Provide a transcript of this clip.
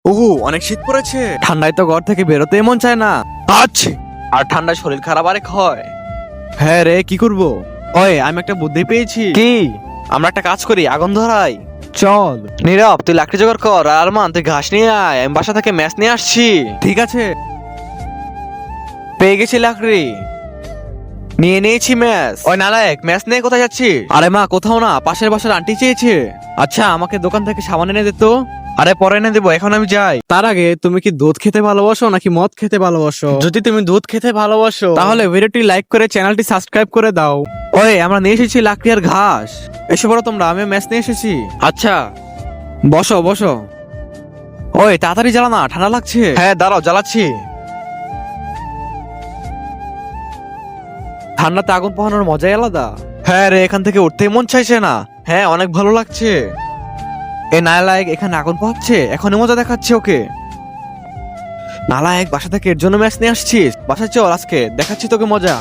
ওহো, অনেক শীত পড়েছে। ঠান্ডায় তো ঘর থেকে বেরোতে মন চায় না। আচ্ছা, আর ঠান্ডায় শরীর খারাপ আরেক হয়। হ্যাঁ রে, কি করব? ওই, আমি একটা বুদ্ধি পেয়েছি। কি? আমরা একটা কাজ করি, আগুন ধরাই। চল। নীরব, তুই লাকড়ি জোগাড় কর, আর আরমান তুই ঘাস নিয়ে আয়, আমি বাসা থেকে ম্যাচ নিয়ে আসছি। ঠিক আছে। পেয়ে গেছি লাকড়ি, নিয়ে নিয়েছি ম্যাচ। ওই নালায়েক, ম্যাচ নিয়ে কোথায় যাচ্ছিস? আরে মা, কোথাও না, পাশের বাসার আন্টি চেয়েছে। আচ্ছা, আমাকে দোকান থেকে সাবান এনে দে তো। আরে পরে এনে দেবো, এখন আমি যাই। তার আগে, তুমি কি দুধ খেতে ভালোবাসো নাকি মদ খেতে ভালোবাসো? যদি তুমি দুধ খেতে ভালোবাসো তাহলে ভিডিওটি লাইক করে চ্যানেলটি সাবস্ক্রাইব করে দাও। ওই, আমরা নিয়ে এসেছি লাকড়ি আর ঘাস। এসে পড়ো তোমরা, আমি ম্যাচ নিয়ে এসেছি। আচ্ছা, বসো বসো। ওই, তাড়াতাড়ি জ্বালা না, ঠান্ডা লাগছে। হ্যাঁ দাঁড়াও, জ্বালাচ্ছি। ঠান্ডাতে আগুন পোহানোর মজাই আলাদা। হ্যাঁ রে, এখান থেকে উঠতেই মন চাইছে না। হ্যাঁ, অনেক ভালো লাগছে। এ নালায়েক এখানে আগুন পোহাচ্ছে, এখনই মজা দেখাচ্ছে ওকে। নালায়েক, বাসা থেকে এর জন্য ম্যাচ নিয়ে আসছিস? বাসায় চল, আজকে দেখাচ্ছি তোকে মজা।